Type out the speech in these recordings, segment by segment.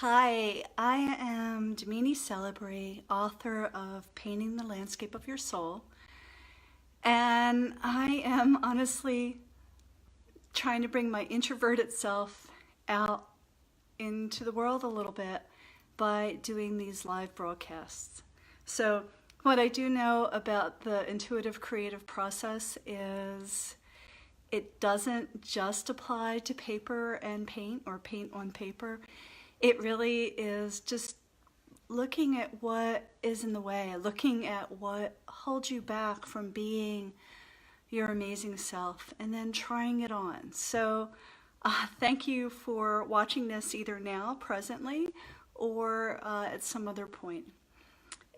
Hi, I am Damini Celebre, author of Painting the Landscape of Your Soul, and I am honestly trying to bring my introverted self out into the world a little bit by doing these live broadcasts. So, what I do know about the intuitive creative process is it doesn't just apply to paper and paint or paint on paper. It really is just looking at what is in the way, looking at what holds you back from being your amazing self, and then trying it on. So, thank you for watching this either now, presently, or at some other point.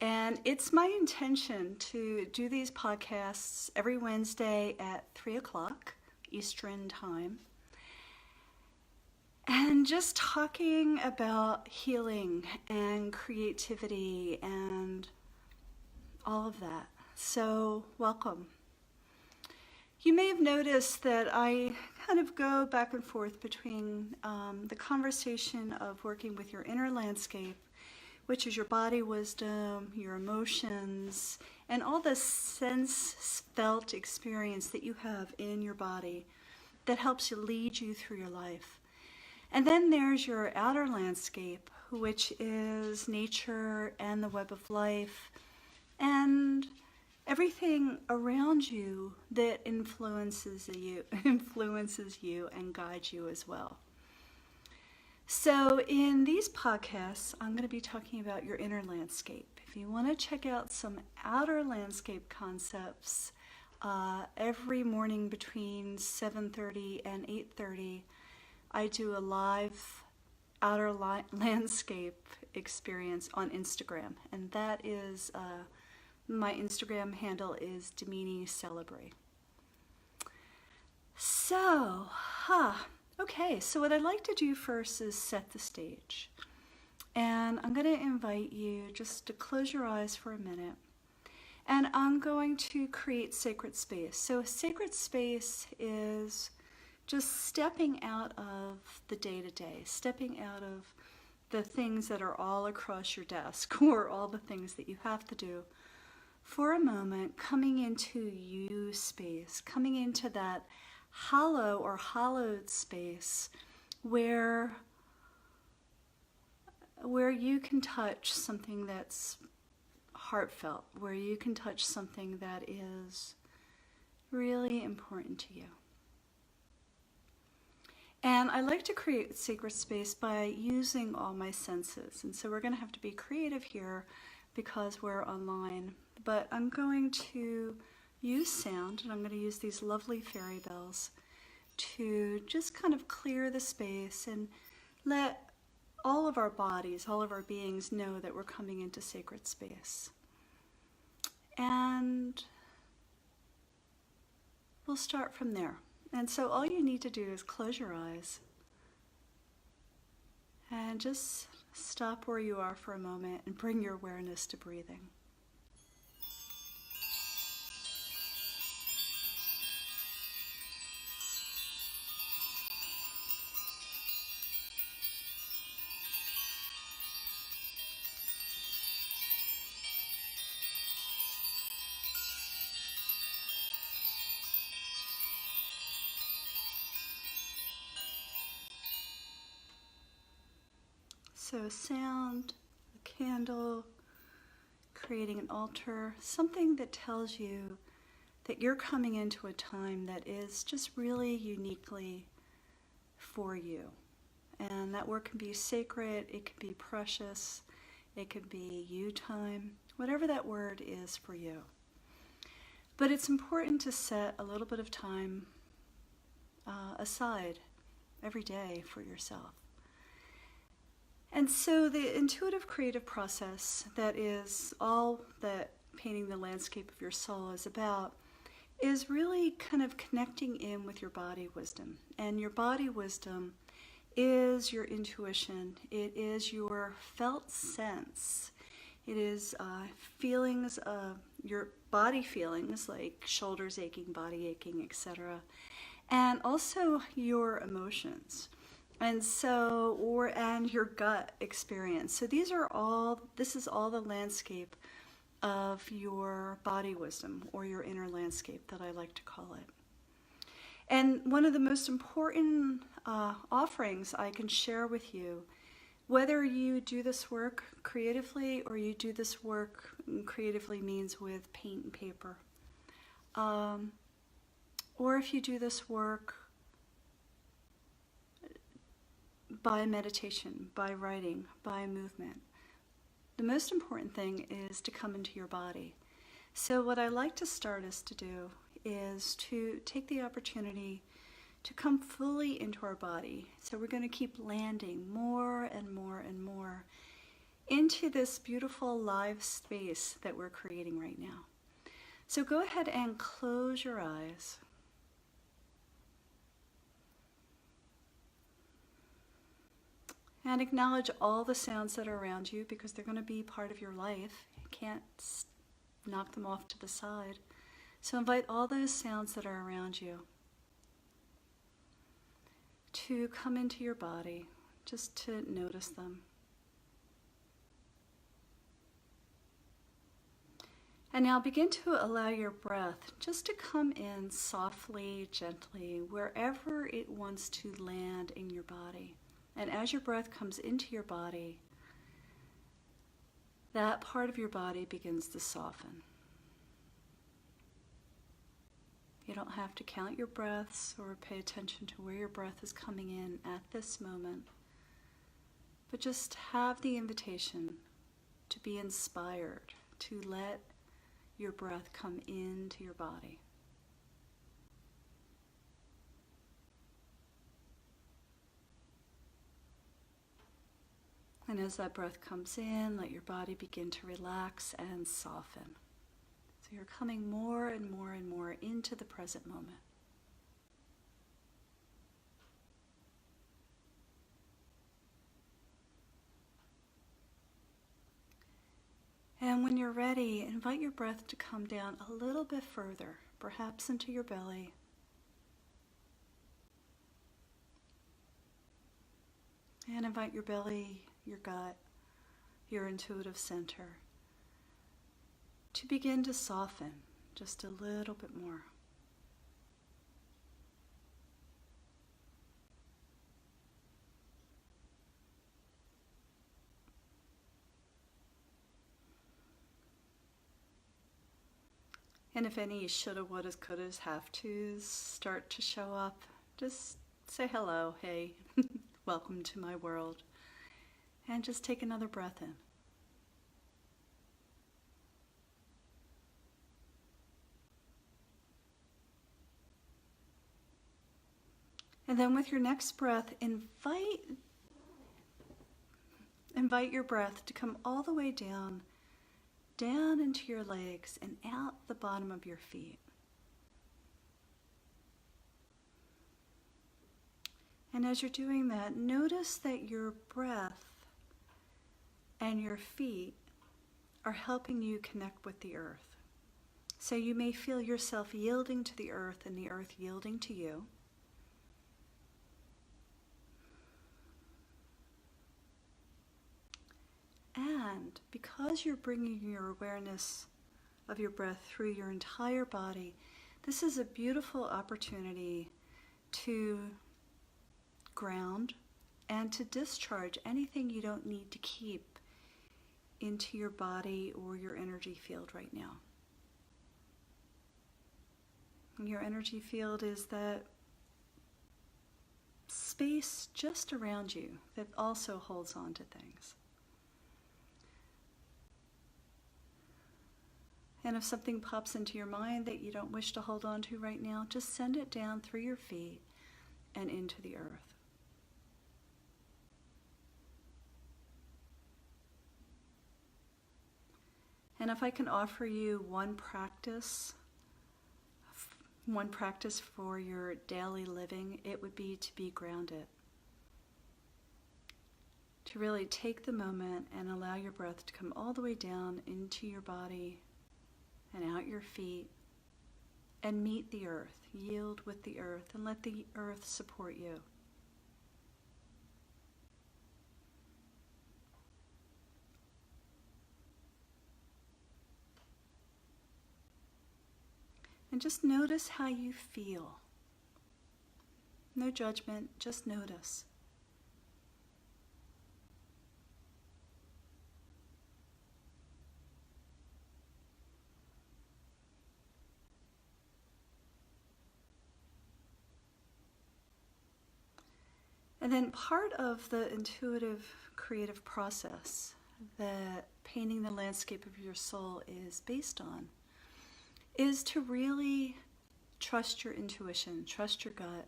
And it's my intention to do these podcasts every Wednesday at 3 o'clock Eastern Time. And just talking about healing and creativity and all of that. So, welcome. You may have noticed that I kind of go back and forth between the conversation of working with your inner landscape, which is your body wisdom, your emotions, and all the sense felt experience that you have in your body that helps you lead you through your life. And then there's your outer landscape, which is nature and the web of life and everything around you that influences you, and guides you as well. So in these podcasts, I'm going to be talking about your inner landscape. If you want to check out some outer landscape concepts, every morning between 7:30 and 8:30, I do a live outer landscape experience on Instagram, and that is my Instagram handle is Damini Celebre. So, okay, so what I'd like to do first is set the stage. And I'm going to invite you just to close your eyes for a minute. And I'm going to create sacred space. So a sacred space is just stepping out of the day-to-day, stepping out of the things that are all across your desk or all the things that you have to do for a moment, coming into you space, coming into that hollow or hollowed space where you can touch something that's heartfelt, where you can touch something that is really important to you. And I like to create sacred space by using all my senses. And so we're going to have to be creative here because we're online. But I'm going to use sound, and I'm going to use these lovely fairy bells to just kind of clear the space and let all of our bodies, all of our beings know that we're coming into sacred space. And we'll start from there. And so all you need to do is close your eyes and just stop where you are for a moment and bring your awareness to breathing. So sound, a candle, creating an altar, something that tells you that you're coming into a time that is just really uniquely for you. And that work can be sacred, it can be precious, it can be you time, whatever that word is for you. But it's important to set a little bit of time aside every day for yourself. And so the intuitive creative process, that is all that painting the landscape of your soul is about, is really kind of connecting in with your body wisdom. And your body wisdom is your intuition. It is your felt sense. It is feelings, your body feelings like shoulders aching, body aching, etc. And also your emotions. and your gut experience. So this is all the landscape of your body wisdom, or your inner landscape that I like to call it. And one of the most important offerings I can share with you, whether you do this work creatively or you do this work creatively means with paint and paper, or if you do this work by meditation, by writing, by movement, the most important thing is to come into your body. So what I like to start us to do is to take the opportunity to come fully into our body. So we're going to keep landing more and more and more into this beautiful live space that we're creating right now. So go ahead and close your eyes. And acknowledge all the sounds that are around you, because they're going to be part of your life. You can't knock them off to the side. So invite all those sounds that are around you to come into your body, just to notice them. And now begin to allow your breath just to come in softly, gently, wherever it wants to land in your body. And as your breath comes into your body, that part of your body begins to soften. You don't have to count your breaths or pay attention to where your breath is coming in at this moment, but just have the invitation to be inspired, to let your breath come into your body. And as that breath comes in, let your body begin to relax and soften. So you're coming more and more and more into the present moment. And when you're ready, invite your breath to come down a little bit further, perhaps into your belly. And invite your belly, your gut, your intuitive center to begin to soften just a little bit more. And if any shoulda, wouldas, couldas, have tos start to show up, just say hello, hey, welcome to my world. And just take another breath in. And then with your next breath, invite your breath to come all the way down into your legs and out the bottom of your feet. And as you're doing that, notice that your breath and your feet are helping you connect with the earth. So you may feel yourself yielding to the earth and the earth yielding to you. And because you're bringing your awareness of your breath through your entire body, this is a beautiful opportunity to ground and to discharge anything you don't need to keep into your body or your energy field right now. And your energy field is that space just around you that also holds on to things. And if something pops into your mind that you don't wish to hold on to right now, just send it down through your feet and into the earth. And if I can offer you one practice for your daily living, it would be to be grounded. To really take the moment and allow your breath to come all the way down into your body and out your feet, and meet the earth, yield with the earth, and let the earth support you. And just notice how you feel. No judgment, just notice. And then part of the intuitive creative process that painting the landscape of your soul is based on is to really trust your intuition, trust your gut,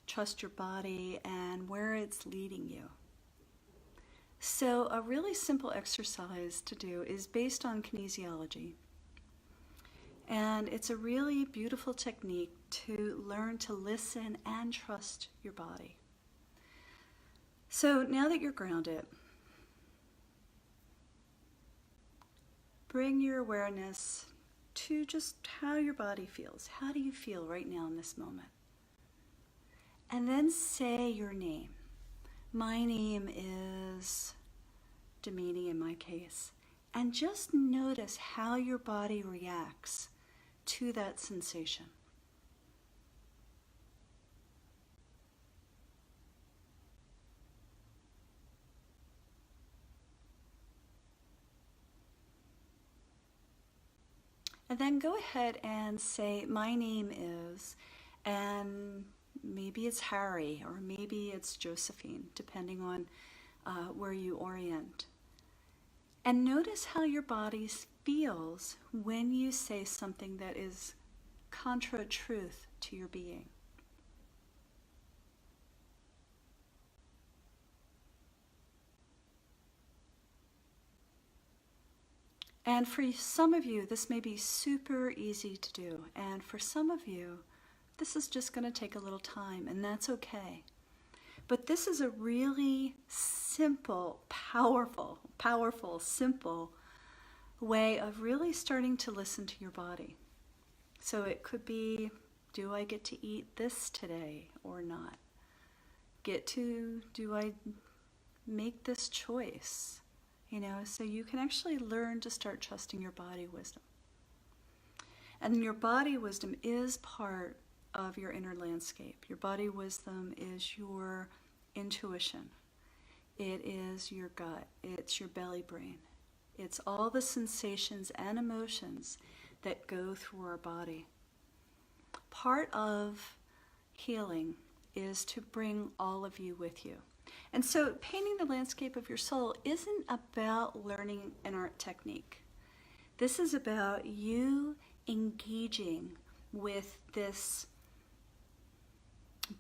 trust your body and where it's leading you. So a really simple exercise to do is based on kinesiology. And it's a really beautiful technique to learn to listen and trust your body. So now that you're grounded, bring your awareness to just how your body feels. How do you feel right now in this moment? And then say your name. My name is Damini in my case. And just notice how your body reacts to that sensation. And then go ahead and say, my name is, and maybe it's Harry, or maybe it's Josephine, depending on where you orient. And notice how your body feels when you say something that is contra truth to your being. And for some of you, this may be super easy to do. And for some of you, this is just going to take a little time, and that's okay. But this is a really simple, powerful, simple way of really starting to listen to your body. So it could be, do I get to eat this today or not? Do I make this choice? So you can actually learn to start trusting your body wisdom. And your body wisdom is part of your inner landscape. Your body wisdom is your intuition. It is your gut. It's your belly brain. It's all the sensations and emotions that go through our body. Part of healing is to bring all of you with you. And so painting the landscape of your soul isn't about learning an art technique. This is about you engaging with this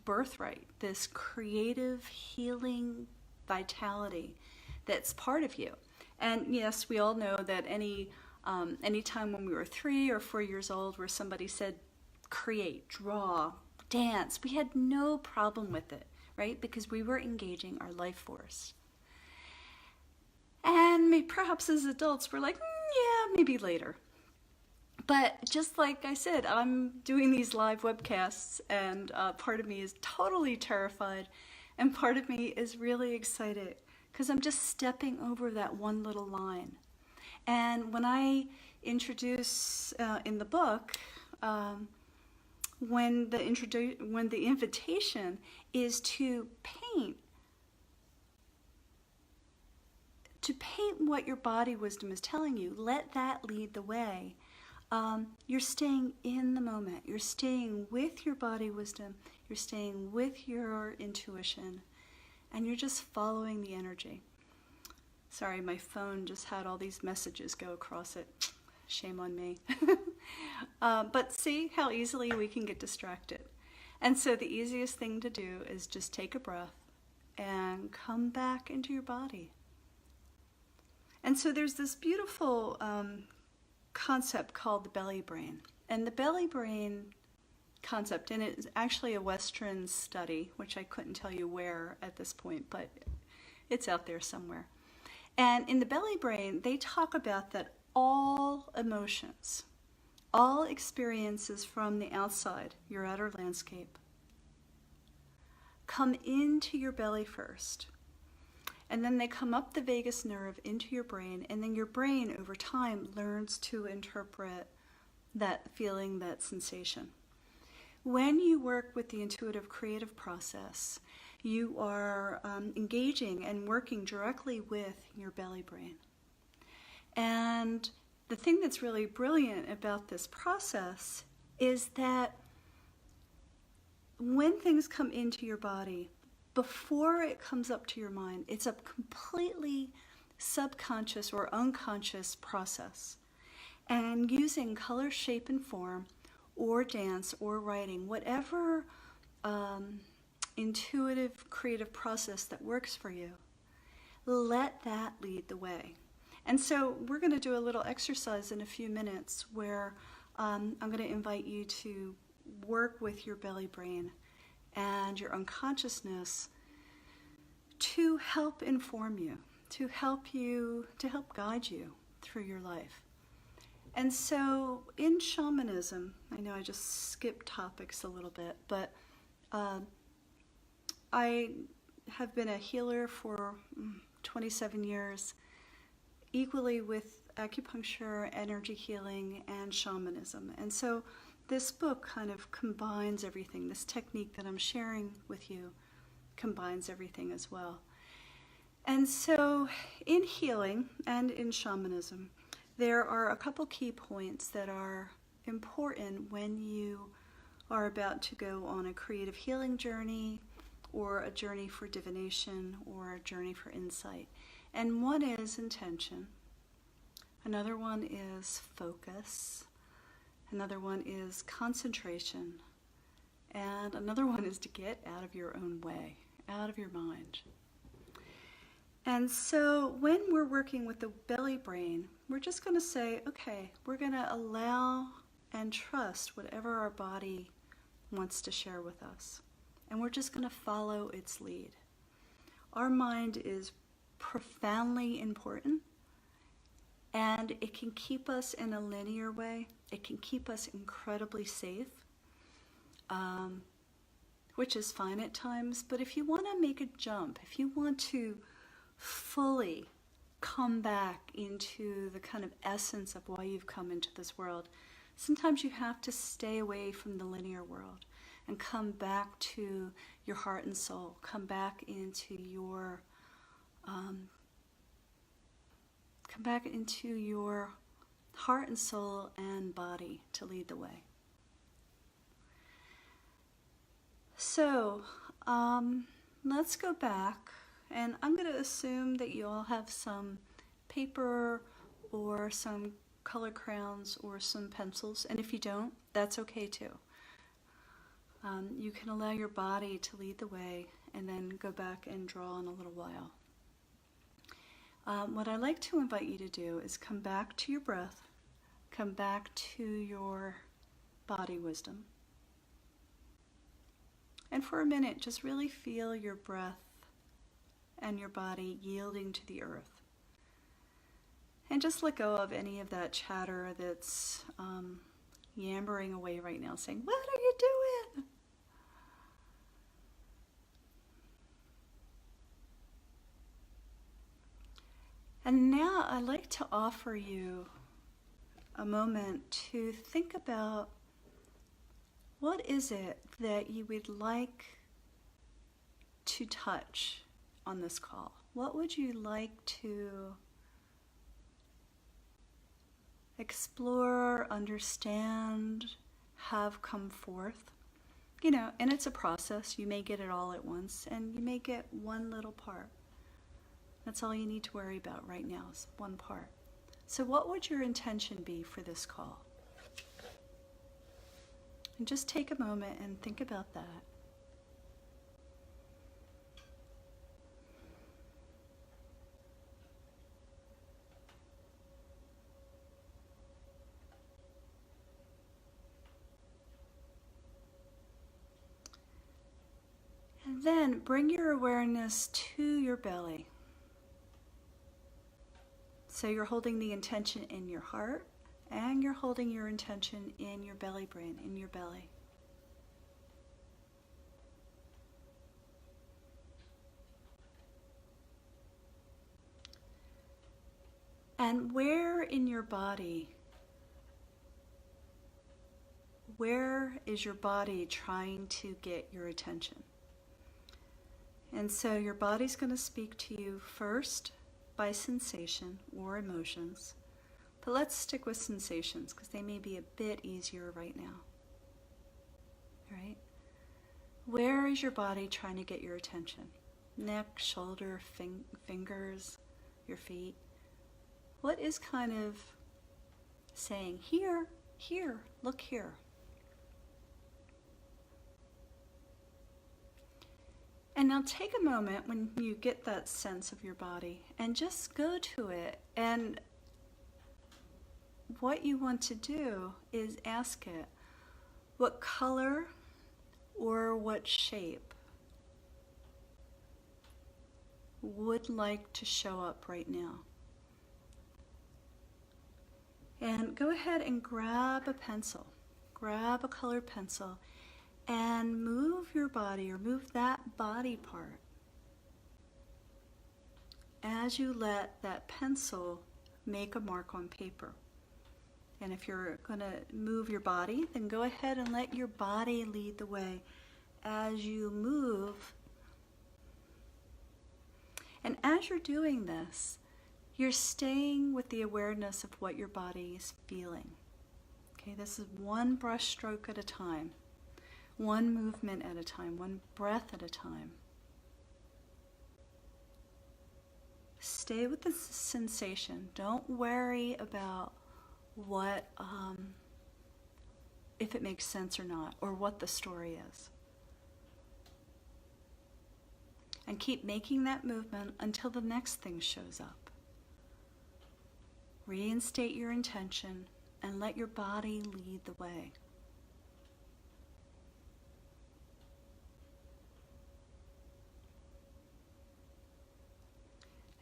birthright, this creative healing vitality that's part of you. And yes, we all know that any time when we were 3 or 4 years old where somebody said create, draw, dance, we had no problem with it. Right? Because we were engaging our life force. And perhaps as adults, we're like, yeah, maybe later. But just like I said, I'm doing these live webcasts, and part of me is totally terrified, and part of me is really excited, because I'm just stepping over that one little line. And when I introduce in the book, when the invitation is to paint what your body wisdom is telling you, let that lead the way. You're staying in the moment. You're staying with your body wisdom. You're staying with your intuition, and you're just following the energy. Sorry, my phone just had all these messages go across it. Shame on me. But see how easily we can get distracted. And so the easiest thing to do is just take a breath and come back into your body. And so there's this beautiful concept called the belly brain. And the belly brain concept, and it's actually a Western study, which I couldn't tell you where at this point, but it's out there somewhere. And in the belly brain, they talk about that all emotions, all experiences from the outside, your outer landscape, come into your belly first. And then they come up the vagus nerve into your brain, and then your brain over time learns to interpret that feeling, that sensation. When you work with the intuitive creative process, you are engaging and working directly with your belly brain. And the thing that's really brilliant about this process is that when things come into your body, before it comes up to your mind, it's a completely subconscious or unconscious process. And using color, shape, and form, or dance, or writing, whatever intuitive, creative process that works for you, let that lead the way. And so we're going to do a little exercise in a few minutes where I'm going to invite you to work with your belly brain and your unconsciousness to help inform you, to help guide you through your life. And so in shamanism, I know I just skipped topics a little bit, but I have been a healer for 27 years, equally with acupuncture, energy healing, and shamanism. And so this book kind of combines everything. This technique that I'm sharing with you combines everything as well. And so in healing and in shamanism, there are a couple key points that are important when you are about to go on a creative healing journey, or a journey for divination, or a journey for insight. And one is intention. Another one is focus. Another one is concentration. And another one is to get out of your own way, out of your mind. And so when we're working with the belly brain, we're just going to say, okay, we're going to allow and trust whatever our body wants to share with us. And we're just going to follow its lead. Our mind is profoundly important, and it can keep us in a linear way. It can keep us incredibly safe, which is fine at times. But if you want to make a jump, if you want to fully come back into the kind of essence of why you've come into this world, sometimes you have to stay away from the linear world and come back to your heart and soul, come back into your heart and soul and body to lead the way. So let's go back, and I'm going to assume that you all have some paper or some color crayons or some pencils, and if you don't, that's okay too. You can allow your body to lead the way and then go back and draw in a little while. What I'd like to invite you to do is come back to your breath, come back to your body wisdom. And for a minute, just really feel your breath and your body yielding to the earth. And just let go of any of that chatter that's yammering away right now, saying, "What are you doing?" And now I'd like to offer you a moment to think about what is it that you would like to touch on this call? What would you like to explore, understand, have come forth? You know, and it's a process. You may get it all at once, and you may get one little part. That's all you need to worry about right now, is one part. So what would your intention be for this call? And just take a moment and think about that. And then bring your awareness to your belly. So you're holding the intention in your heart, and you're holding your intention in your belly brain, in your belly. And where in your body where is your body trying to get your attention? And so your body's going to speak to you first by sensation or emotions. But let's stick with sensations because they may be a bit easier right now. Right? Where is your body trying to get your attention? Neck, shoulder, fingers, your feet. What is kind of saying, here, here, look here? And now take a moment when you get that sense of your body and just go to it. And what you want to do is ask it, what color or what shape would like to show up right now? And go ahead and grab a pencil, grab a colored pencil, and move your body, or move that body part as you let that pencil make a mark on paper. And if you're going to move your body, then go ahead and let your body lead the way as you move. And as you're doing this, you're staying with the awareness of what your body is feeling. Okay, this is one brush stroke at a time, one movement at a time, one breath at a time. Stay with the sensation. Don't worry about what, if it makes sense or not, or what the story is. And keep making that movement until the next thing shows up. Reinstate your intention and let your body lead the way.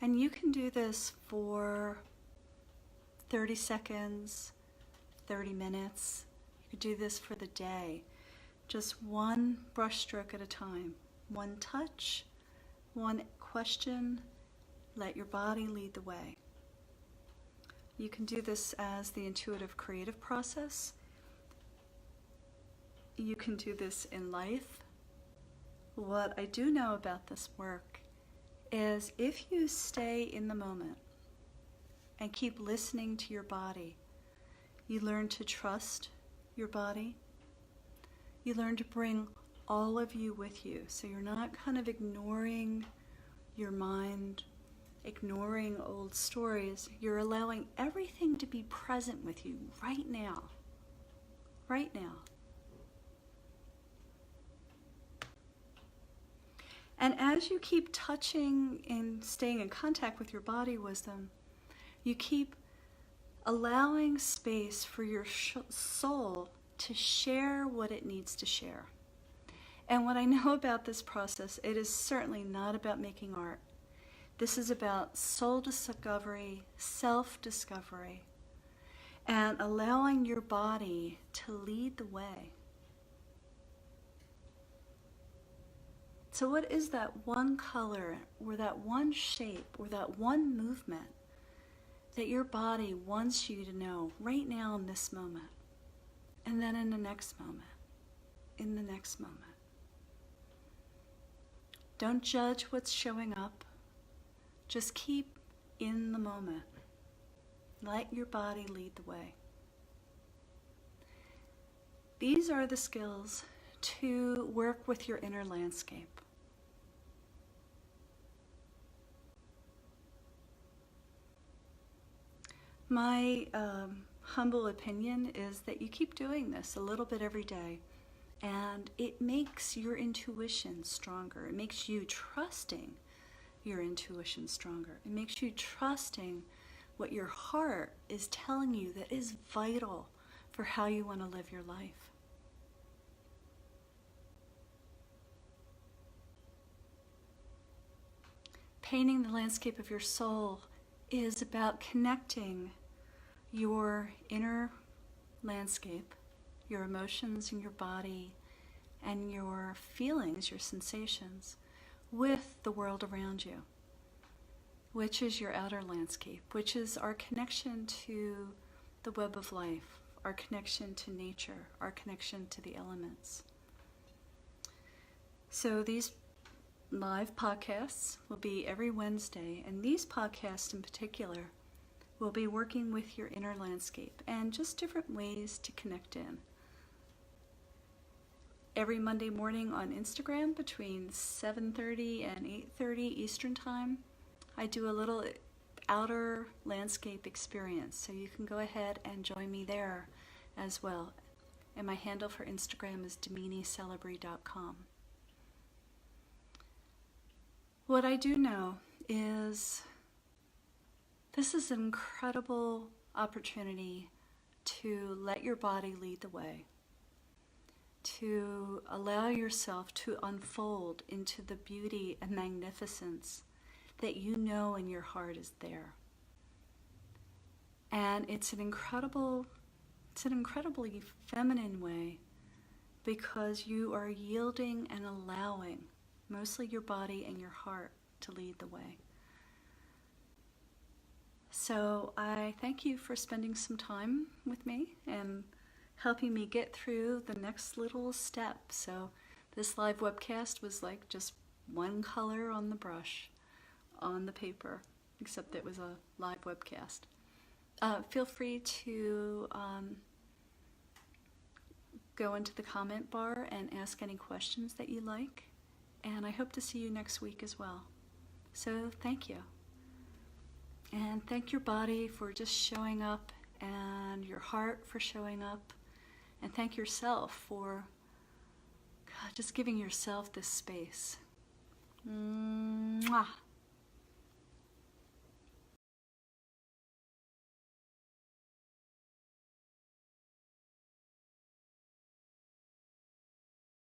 And you can do this for 30 seconds, 30 minutes. You could do this for the day. Just one brush stroke at a time. One touch, one question. Let your body lead the way. You can do this as the intuitive creative process. You can do this in life. What I do know about this work is if you stay in the moment and keep listening to your body, you learn to trust your body. You learn to bring all of you with you. So you're not kind of ignoring your mind, ignoring old stories. You're allowing everything to be present with you right now. Right now. And as you keep touching and staying in contact with your body wisdom, you keep allowing space for your soul to share what it needs to share. And what I know about this process, it is certainly not about making art. This is about soul discovery, self-discovery, and allowing your body to lead the way. So what is that one color or that one shape or that one movement that your body wants you to know right now in this moment, and then in the next moment, in the next moment? Don't judge what's showing up. Just keep in the moment. Let your body lead the way. These are the skills to work with your inner landscape. My humble opinion is that you keep doing this a little bit every day, and it makes your intuition stronger. It makes you trusting your intuition stronger. It makes you trusting what your heart is telling you that is vital for how you want to live your life. Painting the landscape of your soul is about connecting your inner landscape, your emotions and your body, and your feelings, your sensations, with the world around you, which is your outer landscape, which is our connection to the web of life, our connection to nature, our connection to the elements. So these live podcasts will be every Wednesday, and these podcasts in particular will be working with your inner landscape and just different ways to connect in. Every Monday morning on Instagram between 7:30 and 8:30 Eastern Time, I do a little outer landscape experience, so you can go ahead and join me there as well. And my handle for Instagram is DaminiCelebrity.com. What I do know is this is an incredible opportunity to let your body lead the way, to allow yourself to unfold into the beauty and magnificence that you know in your heart is there. And it's an incredibly feminine way, because you are yielding and allowing mostly your body and your heart to lead the way. So I thank you for spending some time with me and helping me get through the next little step. So this live webcast was like just one color on the brush on the paper, except it was a live webcast. Feel free to go into the comment bar and ask any questions that you like. And I hope to see you next week as well. So thank you. And thank your body for just showing up, and your heart for showing up. And thank yourself for just giving yourself this space. Mwah.